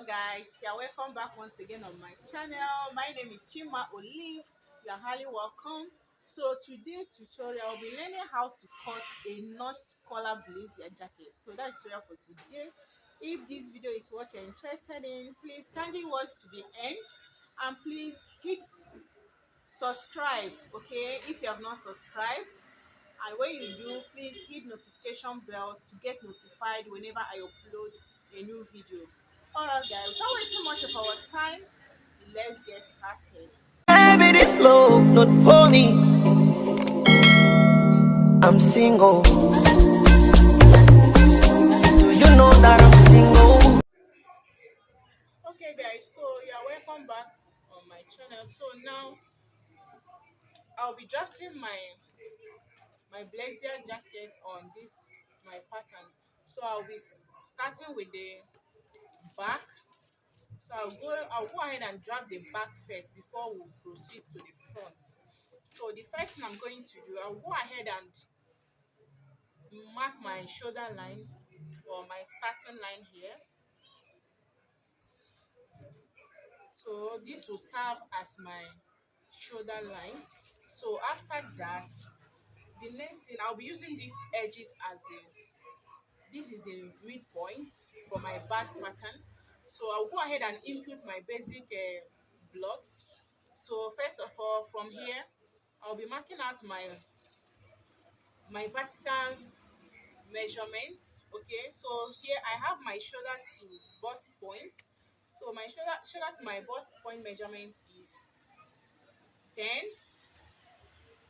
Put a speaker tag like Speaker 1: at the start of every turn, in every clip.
Speaker 1: Guys, you're welcome back once again on my channel. My name is Chima Olive. You're highly welcome. So today tutorial I'll be learning how to cut a notched collar blazer jacket. So that's tutorial for today. If this video is what you're interested in, please kindly watch to the end and please hit subscribe, okay, if you have not subscribed. And when you do, please hit notification bell to get notified whenever I upload a new video. Alright guys, without wasting much of our time, let's get started.
Speaker 2: Baby, this love not for me. I'm single. Do you know that I'm single?
Speaker 1: Okay guys, so you're welcome back on my channel. So now I'll be drafting my blazer jacket on this my pattern. So I'll be starting with the back. So I'll go ahead and drag the back first before we proceed to the front. So the first thing I'm going to do, I'll go ahead and mark my shoulder line or my starting line here. So this will serve as my shoulder line. So after that, the next thing I'll be using these edges as this is the midpoint for my back pattern. So I'll go ahead and input my basic blocks. So first of all, from here I'll be marking out my vertical measurements. Okay, so here I have my shoulder to bust point. So my shoulder to my bust point measurement is 10.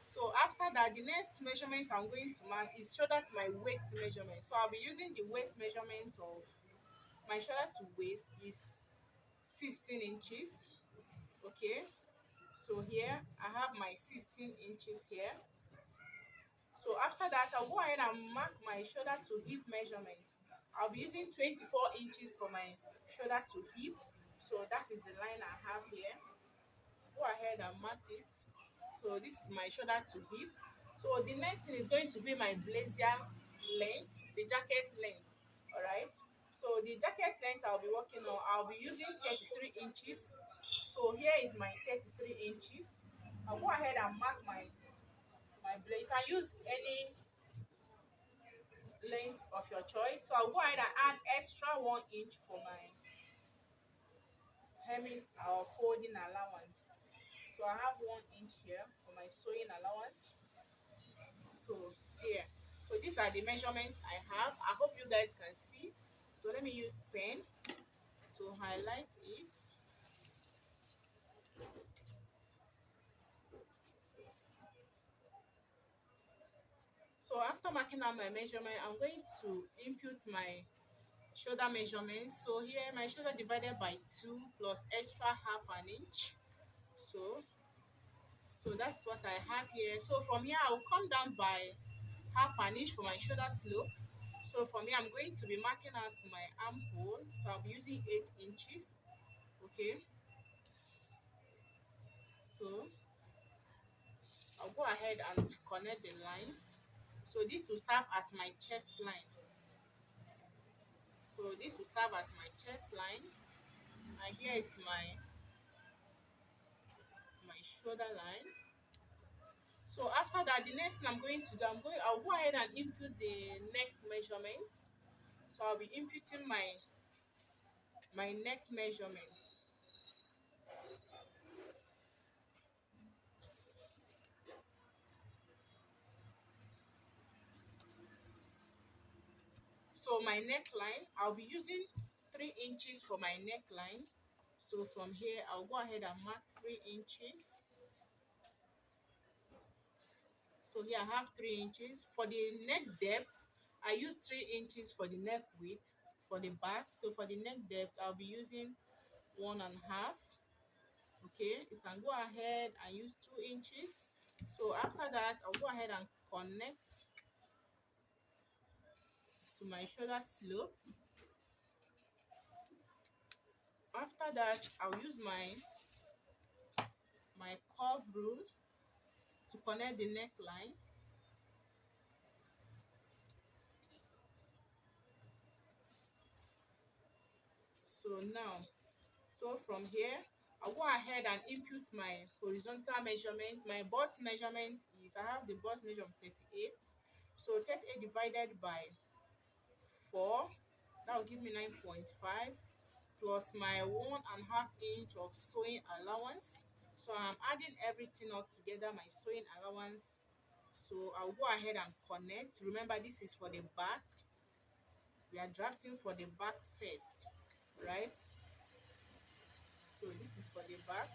Speaker 1: So after that, the next measurement I'm going to mark is shoulder to my waist measurement. So I'll be using the waist measurement of my shoulder to waist is 16 inches. Okay, so here I have my 16 inches here. So after that, I'll go ahead and mark my shoulder to hip measurement. I'll be using 24 inches for my shoulder to hip. So that is the line I have here. Go ahead and mark it. So this is my shoulder to hip. So the next thing is going to be my blazer length, the jacket length. All right. So the jacket length I'll be working on, I'll be using 33 inches. So here is my 33 inches. I'll go ahead and mark my blazer. You can use any length of your choice. So I'll go ahead and add extra 1 inch for my hemming or folding allowance. So I have 1 inch here for my sewing allowance. So here, so these are the measurements I have. I hope you guys can see. So let me use pen to highlight it. So after marking out my measurement, I'm going to input my shoulder measurements. So here my shoulder divided by 2 plus extra half an inch. So that's what I have here. So from here I'll come down by half an inch for my shoulder slope. So from here I'm going to be marking out my armhole. So I'll be using 8 inches. Okay, so I'll go ahead and connect the line. So this will serve as my chest line. So this will serve as my chest line. And here is my shoulder line. So after that, the next thing I'm going to do, I'll go ahead and input the neck measurements. So I'll be inputting my neck measurements. So my neckline, I'll be using 3 inches for my neckline. So from here, I'll go ahead and mark 3 inches. So here I have 3 inches. For the neck depth, I use 3 inches for the neck width for the back. So for the neck depth, I'll be using 1.5. Okay, you can go ahead and use 2 inches. So after that, I'll go ahead and connect to my shoulder slope. After that, I'll use my curve rule to connect the neckline. So now, so from here, I'll go ahead and input my horizontal measurement. My bust measurement is, I have the bust measure of 38. So 38 divided by 4, that will give me 9.5 plus my 1.5 inch of sewing allowance. So I'm adding everything all together, my sewing allowance. So I'll go ahead and connect. Remember, this is for the back. We are drafting for the back first, right? So this is for the back.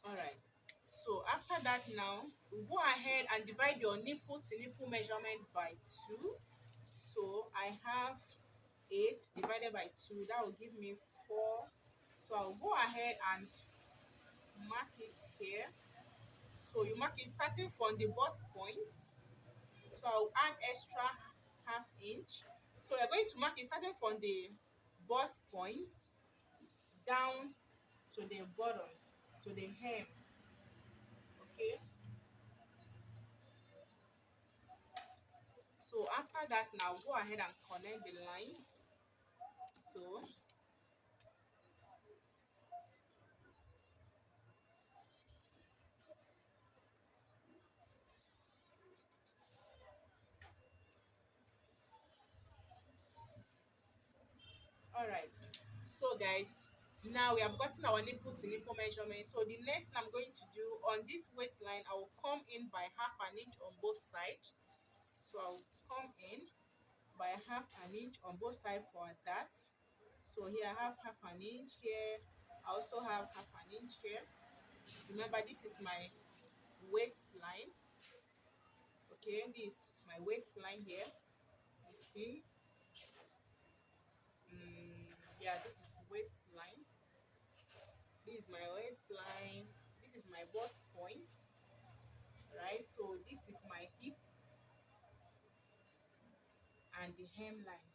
Speaker 1: All right. So after that now, we go ahead and divide your nipple to nipple measurement by 2. So I have 8 divided by 2. That will give me 4. So I'll go ahead and mark it here. So you mark it starting from the bust point. So I'll add extra half inch. So we're going to mark it starting from the bust point down to the bottom, to the hem. Okay. So after that, now go ahead and connect the lines. So all right. So guys, now we have gotten our nipple to nipple measurement. So the next thing I'm going to do on this waistline, I will come in by half an inch on both sides. So I'll come in by half an inch on both sides for that. So here I have half an inch here. I also have half an inch here. Remember, this is my waistline. Okay, this is my waistline here. 16. Yeah, this is waistline. This is my waistline. This is my bust point, right? So this is my hip and the hemline.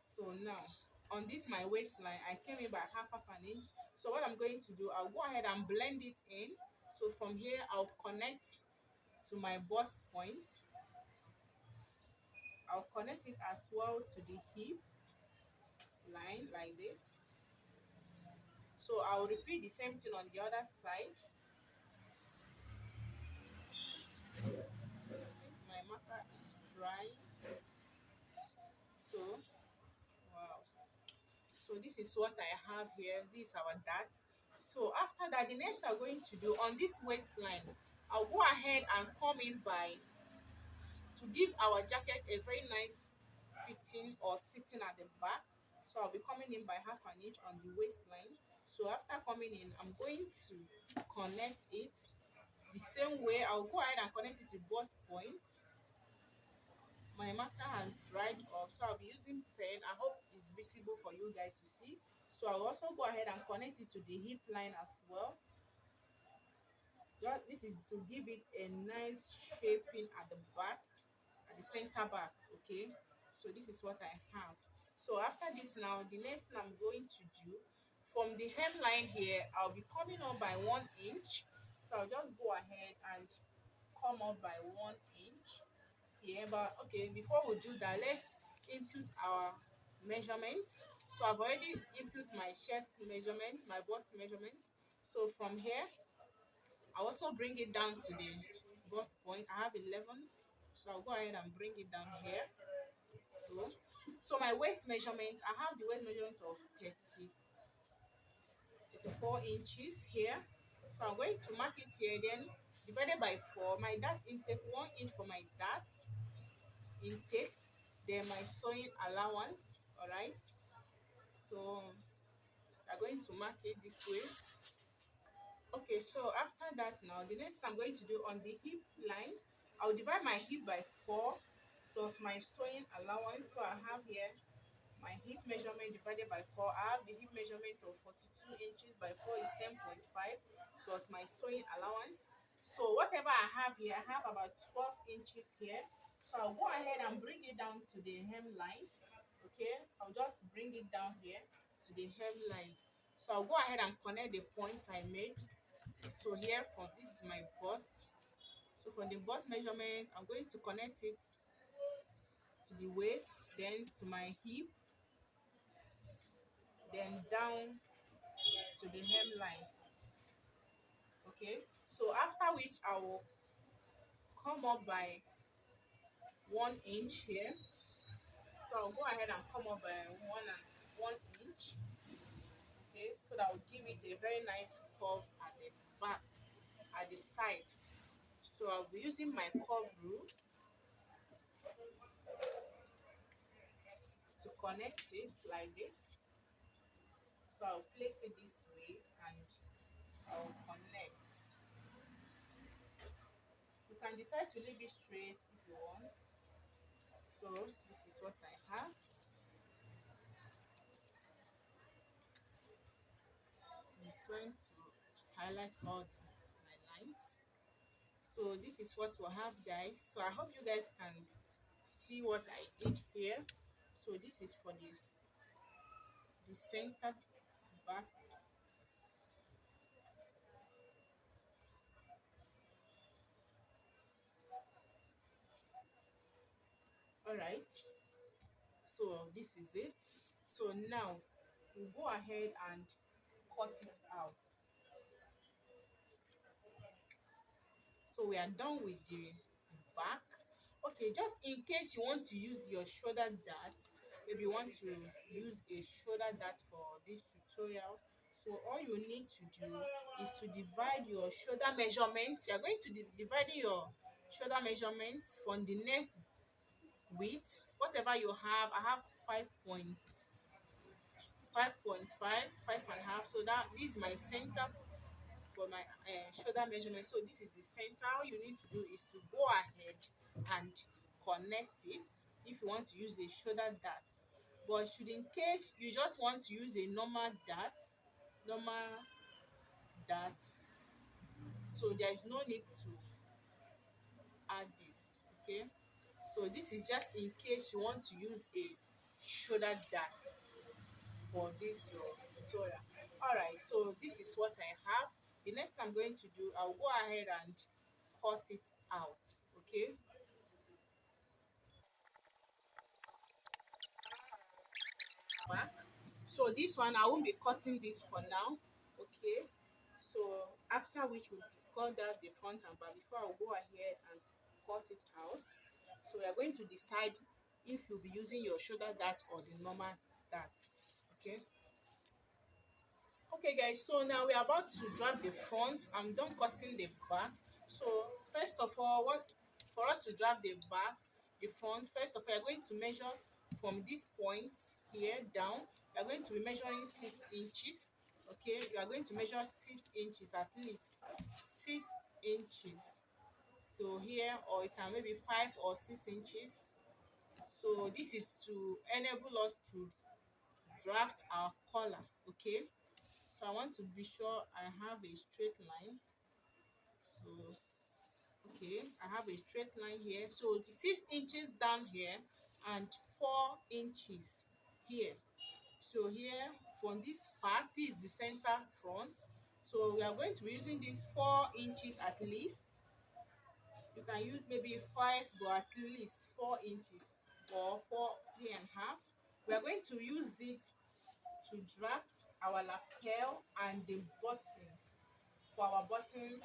Speaker 1: So now on this my waistline, I came in by half an inch. So what I'm going to do, I'll go ahead and blend it in. So from here, I'll connect to my bust point. I'll connect it as well to the hip line like this. So I'll repeat the same thing on the other side. I think my marker is dry. So wow. So this is what I have here. This is our dart. So after that, the next I'm going to do on this waistline, I'll go ahead and come in by, to give our jacket a very nice fitting or sitting at the back. So I'll be coming in by half an inch on the waistline. So after coming in, I'm going to connect it the same way. I'll go ahead and connect it to bust point. My marker has dried off, so I'll be using pen. I hope it's visible for you guys to see. So I'll also go ahead and connect it to the hip line as well. This is to give it a nice shaping at the back, at the center back. Okay, so this is what I have. So after this now, the next thing I'm going to do, from the hemline here, I'll be coming up by 1 inch. So I'll just go ahead and come up by 1 inch here. But okay, before we do that, let's input our measurements. So I've already input my chest measurement, my bust measurement. So from here, I also bring it down to the bust point. I have 11, so I'll go ahead and bring it down here. So, so my waist measurement, I have the waist measurement of 34 inches here. So I'm going to mark it here, then divided by 4. My dart intake, 1 inch for my dart intake, then my sewing allowance. All right. So I'm going to mark it this way. Okay, so after that now, the next I'm going to do on the hip line, I'll divide my hip by 4 plus my sewing allowance. So I have here my hip measurement divided by 4. I have the hip measurement of 42 inches by 4 is 10.5 plus my sewing allowance. So whatever I have here, I have about 12 inches here. So I'll go ahead and bring it down to the hemline. Okay, I'll just bring it down here to the hemline. So I'll go ahead and connect the points I made. So here from this is my bust. So from the bust measurement, I'm going to connect it to the waist, then to my hip, then down to the hemline. Okay, so after which I will come up by 1 inch here. So I'll go ahead and come up by 1 inch. Okay, so that will give it a very nice curve at the back, at the side. So I'll be using my curve rule to connect it like this. So I'll place it this way and I'll connect. You can decide to leave it straight if you want. So this is what I have. I'm trying to highlight all my lines. So this is what we'll have, guys. So I hope you guys can see what I did here. So this is for the center back. All right, so this is it. So now we'll go ahead and cut it out. So we are done with the back. Okay, just in case you want to use your shoulder dart, maybe you want to use a shoulder dart for this tutorial, so all you need to do is to divide your shoulder measurements. You are going to divide your shoulder measurements from the neck width, whatever you have. I have 5.5, 5.5. So that this is my center for my shoulder measurement. So this is the center. All you need to do is to go ahead and connect it if you want to use a shoulder dart. But should in case you just want to use a normal dart, so there is no need to add this. Okay, so this is just in case you want to use a shoulder dart for this your tutorial. All right, so this is what I have. The next thing I'm going to do, I'll go ahead and cut it out. Okay, back. So this one I won't be cutting this for now. Okay, so after which we'll cut out the front and back. Before I'll go ahead and cut it out. So we are going to decide if you'll be using your shoulder dart or the normal dart. Okay, okay guys, so now we're about to drop the front. I'm done cutting the back. So first of all, what for us to drop the back, the front, first of all, you're going to measure from this point here down. You're going to be measuring 6 inches. Okay, you are going to measure 6 inches, at least 6 inches. So here, or it can maybe 5 or 6 inches. So this is to enable us to draft our collar. Okay, so I want to be sure I have a straight line. So okay, I have a straight line here. So the 6 inches down here and 4 inches here. So here from this part, this is the center front. So we are going to be using this 4 inches at least. You can use maybe 5, but at least 4 inches or 3.5. We are going to use it to draft our lapel and the button for our button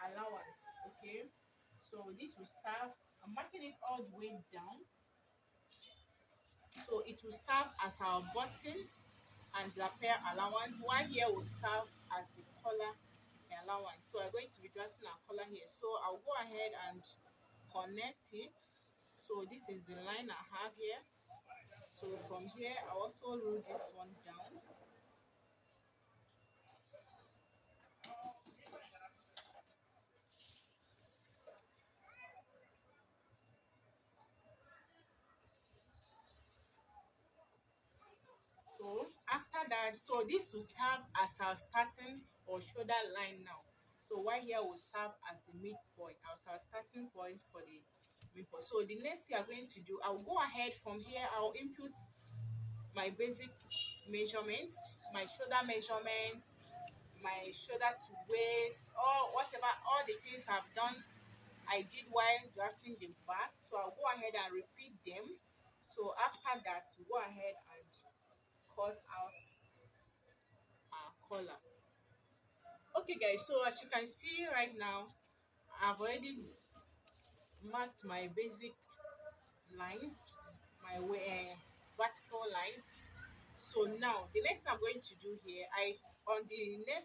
Speaker 1: allowance. Okay, so this will serve. I'm marking it all the way down, so it will serve as our button and lapel allowance, while here will serve as the collar allowance. So I'm going to be drafting our collar here, so I'll go ahead and connect it. So this is the line I have here. So from here I also roll this one down. So after that, so this will serve as our starting or shoulder line now. So while here will serve as the midpoint, as our starting point for the midpoint. So the next thing I'm going to do, I'll go ahead from here. I'll input my basic measurements, my shoulder measurements, my shoulder to waist, or whatever, all the things I've done, I did while drafting the back. So I'll go ahead and repeat them. So after that, we go ahead and cut out our collar. Okay, guys. So as you can see right now, I've already marked my basic lines, my way, vertical lines. So now the next thing I'm going to do here, I on the neck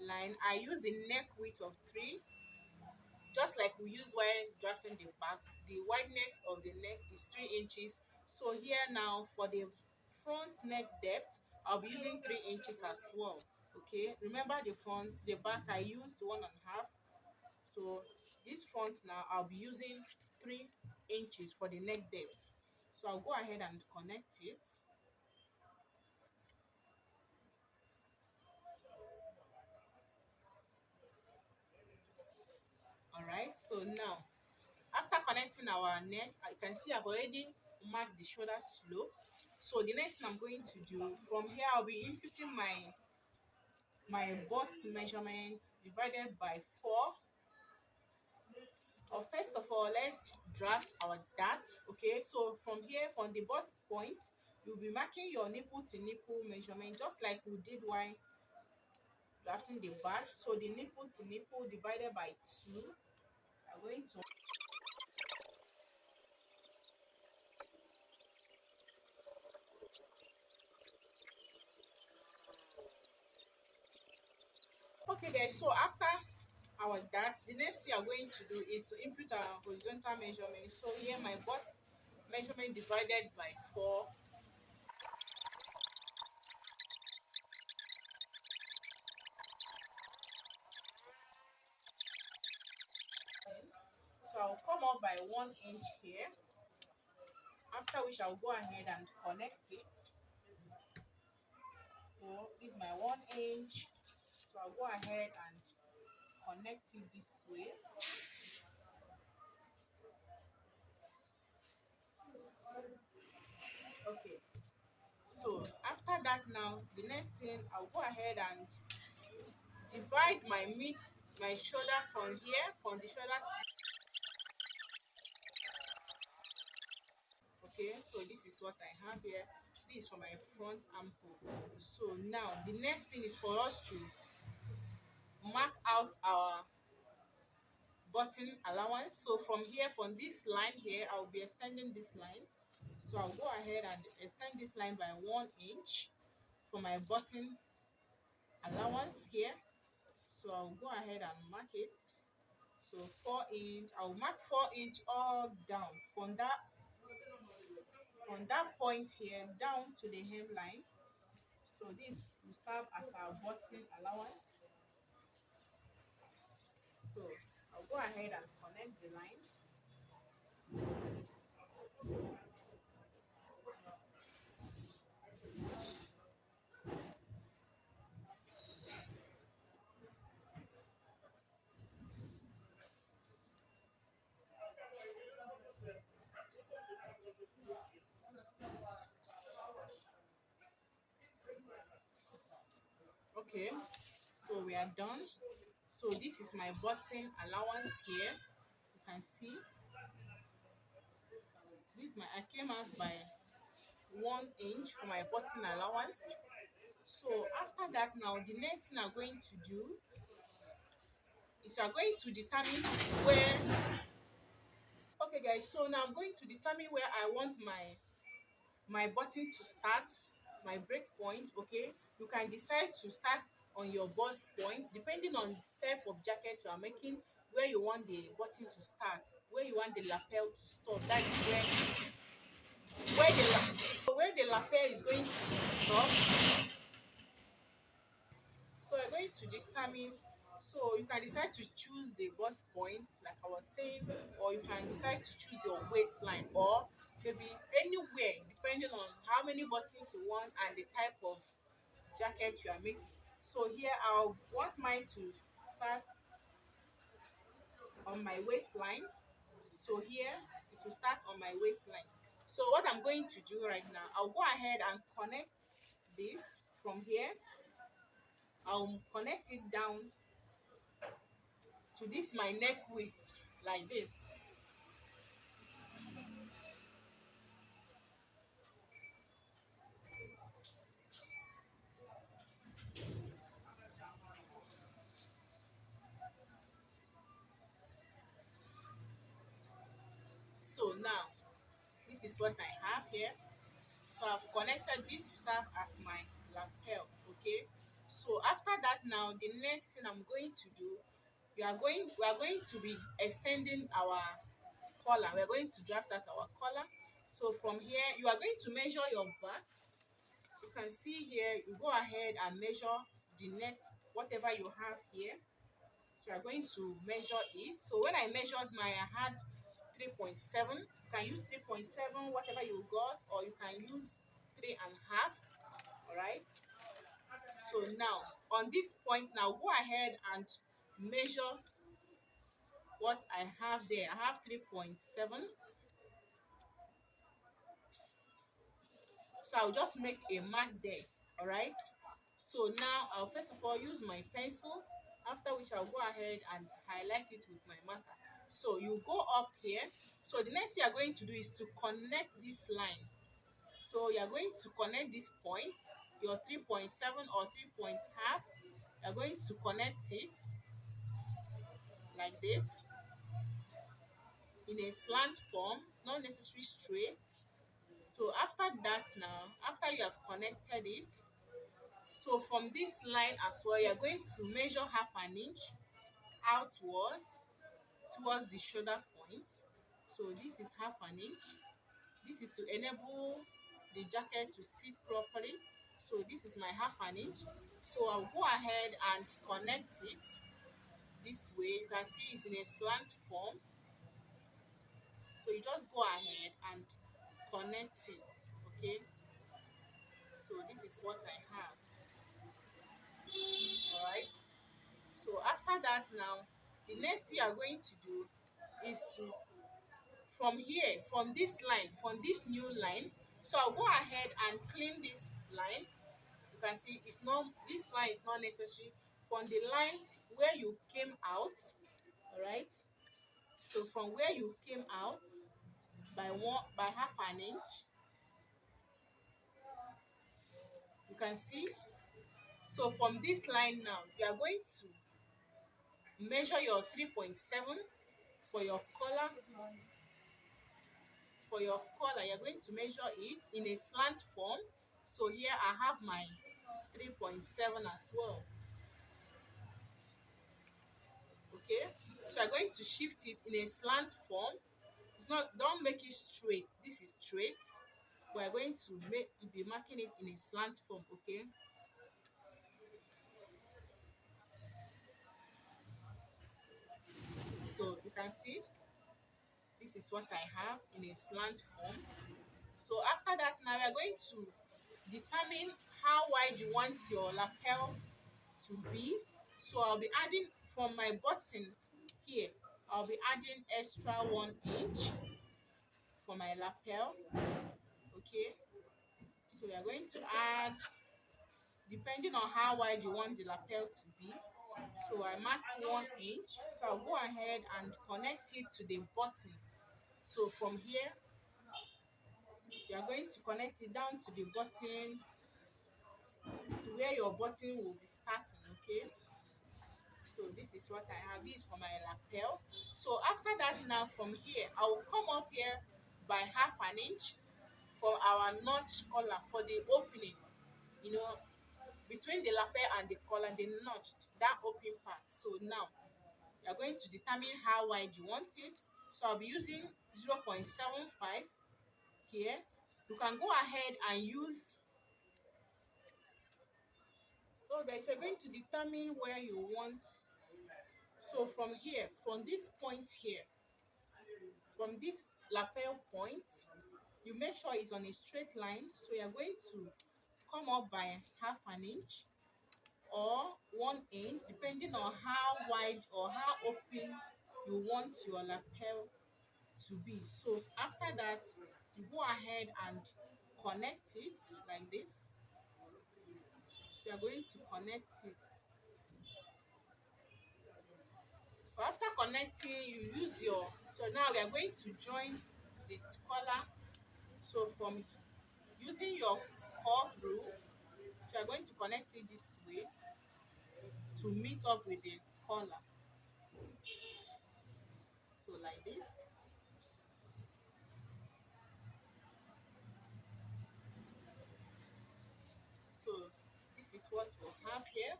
Speaker 1: line, I use the neck width of 3, just like we use while drafting the back. The wideness of the neck is 3 inches. So here now for the front neck depth, I'll be using 3 inches as well. Okay, remember the front, the back I used 1.5. So this front now I'll be using 3 inches for the neck depth. So I'll go ahead and connect it. All right, so now after connecting our neck, I can see I've already marked the shoulder slope. So the next thing I'm going to do from here, I'll be inputting my bust measurement divided by 4. Or first of all, let's draft our dart. Okay, so from here, from the bust point, you'll be marking your nipple to nipple measurement, just like we did while drafting the back. So the nipple to nipple divided by 2, I'm going to. Okay, guys, so after our dart, the next thing I'm going to do is to input our horizontal measurement. So here my bust measurement divided by 4. So I'll come up by 1 inch here, after which I'll go ahead and connect it. So this is my 1 inch. So I'll go ahead and connect it this way. Okay. So after that now, the next thing I'll go ahead and divide my shoulder from here, from the shoulder. Okay, so this is what I have here. This is for my front armhole. So now the next thing is for us to mark out our button allowance. So from here, from this line here, I'll be extending this line. So I'll go ahead and extend this line by 1 inch for my button allowance here. So I'll go ahead and mark it. So 4 inch, I'll mark 4 inch all down from that point here down to the hemline. So this will serve as our button allowance. So I'll go ahead and connect the line. Okay, so we are done. So this is my button allowance here. You can see this my I came out by 1 inch for my button allowance. So after that now, the next thing I'm going to do is I'm going to determine where. Okay, guys, so now I'm going to determine where I want my button to start, my break point. Okay, you can decide to start on your bust point depending on the type of jacket you are making, where you want the button to start, where you want the lapel to stop. That's where the lapel is going to stop. So you're going to determine. So you can decide to choose the bust point, like I was saying, or you can decide to choose your waistline, or maybe anywhere depending on how many buttons you want and the type of jacket you are making. So here I'll want mine to start on my waistline. So here it will start on my waistline. So what I'm going to do right now, I'll go ahead and connect this from here. I'll connect it down to this my neck width like this. So now this is what I have here. So I've connected this to serve as my lapel. Okay, so after that, now the next thing I'm going to do, we are going to be extending our collar. We're going to draft out our collar. So from here you are going to measure your back. You can see here, you go ahead and measure the neck, whatever you have here. So you're going to measure it. So when I measured mine, I had 3.7. You can use 3.7, whatever you got, or you can use 3.5. All right. So now on this point, now go ahead and measure what I have there. I have 3.7. So I'll just make a mark there. All right. So now I'll first of all use my pencil, after which I'll go ahead and highlight it with my marker. So you go up here. So the next thing you're going to do is to connect this line. So you're going to connect this point, your 3.7 or 3.5. You're going to connect it like this in a slant form, not necessarily straight. So after that, now after you have connected it, so from this line as well, you're going to measure half an inch outwards towards the shoulder point. So this is half an inch. This is to enable the jacket to sit properly. So this is my half an inch. So I'll go ahead and connect it this way. You can see it's in a slant form. So you just go ahead and connect it. Okay. So this is what I have. All right. So after that, now the next thing you are going to do is to, from here, from this line, from this new line, so I'll go ahead and clean this line. You can see it's not, this line is not necessary. From the line where you came out, all right, so from where you came out by half an inch, you can see. So from this line now, you are going to measure your 3.7 for your collar. For your collar, you're going to measure it in a slant form. So here I have my 3.7 as well. Okay, so I'm going to shift it in a slant form. It's not, don't make it straight. This is straight. We're going to be marking it in a slant form. Okay, so you can see this is what I have in a slant form. So after that, now we're going to determine how wide you want your lapel to be. So I'll be adding from my button here, I'll be adding extra 1 inch for my lapel. Okay, so we are going to add depending on how wide you want the lapel to be. So I marked 1 inch. So I'll go ahead and connect it to the button. So from here, you are going to connect it down to the button, to where your button will be starting. Okay, so this is what I have. This is for my lapel. So after that, now from here I will come up here by half an inch for our notch collar, for the opening, you know, between the lapel and the collar, the notched, that open part. So now you are going to determine how wide you want it. So I'll be using 0.75 here. You can go ahead and use, so that you're going to determine where you want. So from here, from this point here, from this lapel point, you make sure it's on a straight line. So you're going to come up by half an inch or 1 inch, depending on how wide or how open you want your lapel to be. So after that, you go ahead and connect it like this. So you're going to connect it So after connecting, you use your, so now we are going to join the collar. So from using your curve rule, so you're going to connect it this way to meet up with the collar. So like this. So this is what we'll have here.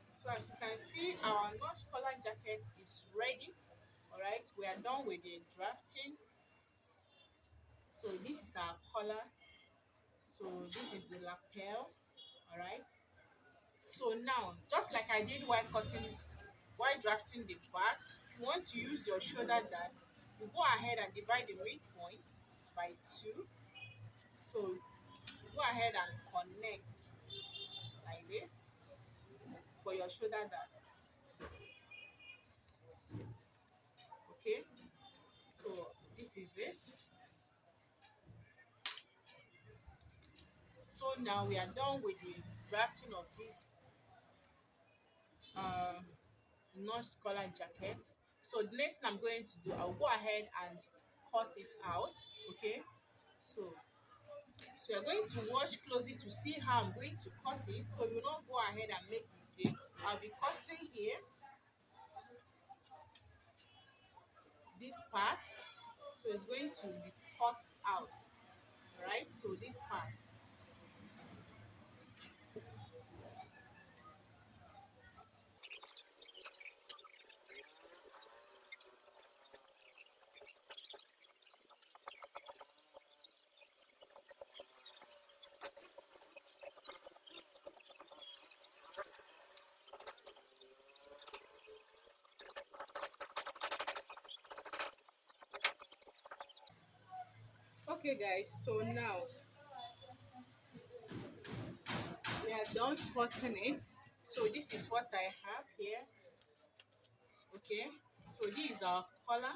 Speaker 1: So as you can see, our notch collar jacket is ready. All right, we are done with the drafting. So this is our collar. So this is the lapel. All right. So now, just like I did while cutting, while drafting the back, if you want to use your shoulder dart, you go ahead and divide the midpoint by 2. So you go ahead and connect like this for your shoulder dart. Okay. So this is it. So now we are done with the drafting of this notch collar jacket. So the next thing I'm going to do, I'll go ahead and cut it out. Okay. So So you're going to watch closely to see how I'm going to cut it. So you will not go ahead and make mistake. I'll be cutting here, this part. So it's going to be cut out. Alright, so this part. Okay guys, so now we are done cutting it. So this is what I have here. Okay, so this is our collar.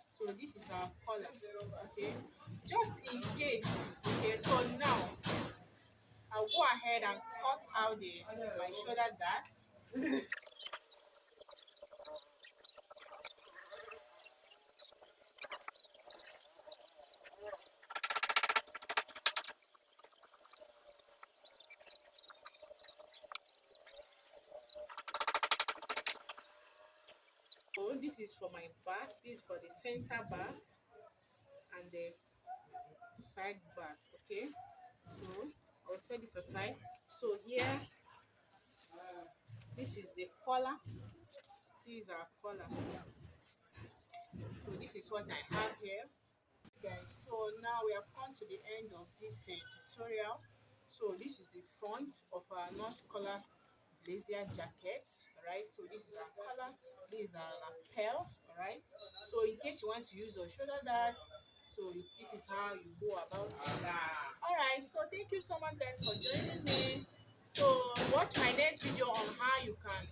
Speaker 1: So this is our collar. Okay, just in case. Okay, so now I'll go ahead and cut out the my shoulder dart. So this is for my back, this is for the center back and the side back. Okay, so I'll set this aside. So here, this is the collar. This is our collar. So this is what I have here. Guys, so now we have come to the end of this tutorial. So this is the front of our notch collar blazer jacket. All right, so this is our collar, this is our lapel. All right, so in case you want to use your shoulder darts, so this is how you go about it. All right, so thank you so much guys for joining me. So watch my next video on how you can